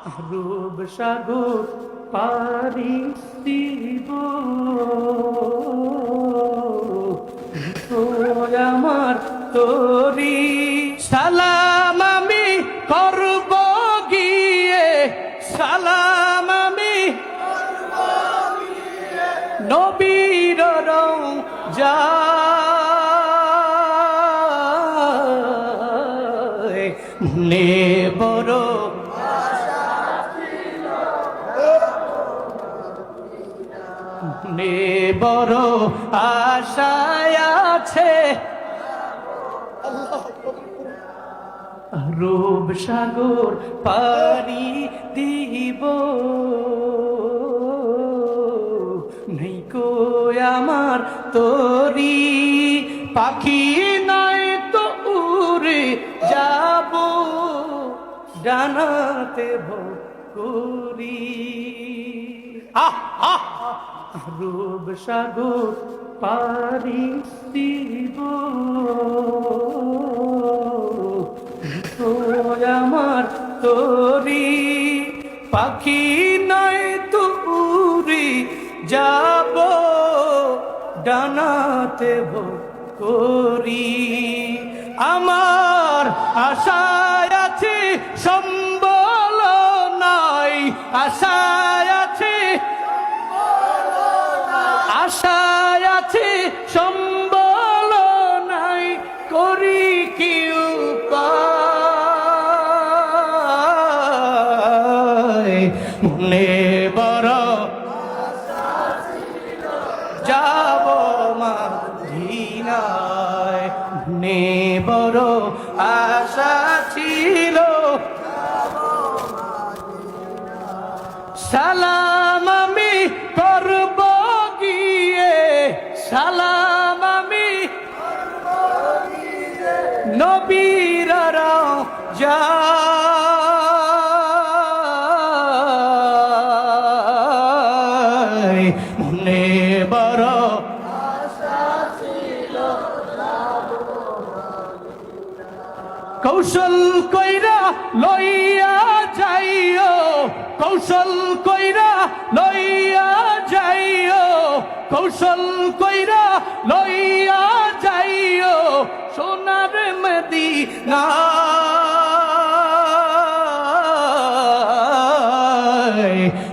রূপ সাগর পারি দিব আমার তোরি সালাম আমি করব গিয়ে সালাম আমি নবীর রওজা নে বড় নে বড় আশায় আছে রূপ সাগর পারি দিব নেই কো আমার তোরি পাখি নয় তো উড়ে যাব ডানাতে ভরি রূপ সাগর পারি দিব আমার তোরি পাখি নয় তো উড়ে যাব ডানাতে করি আমার আশায় আছে সম্বল নাই আশায় আছে আশায় আছে সম্বল নাই করি কি উপায় মনে বড় যাব মদিনায় মনে বড় আশা ছিল সালাম আমি করব গিয়ে সালাম আমি নবীর রওজা মনে বড় কৌশল কইরা লইয়া যাইও কৌশল কইরা লইয়া যাইও কৌশল কইরা লইয়া যাইও সোনার মদিনা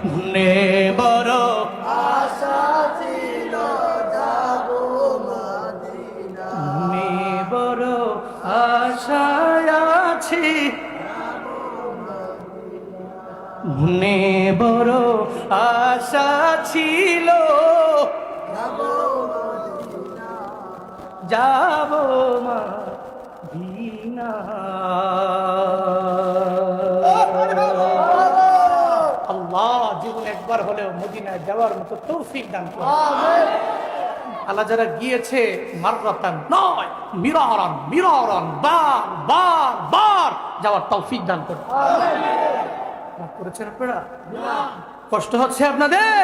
মনে বড় আশা ছিল যাব মদিনা মনে বড় আশা আছে মনে বড় আশা ছিল যাব মদিনা আল্লাহ জীবন একবার হলেও মদিনায় যাওয়ার মতো তৌফিক দান করুন আল্লাহ যারা গিয়েছে মাররাতান নয় মিরারান মিরারান বার বার বার যাওয়ার তৌফিক দান করুন করেছেন আপনারা কষ্ট হচ্ছে আপনাদের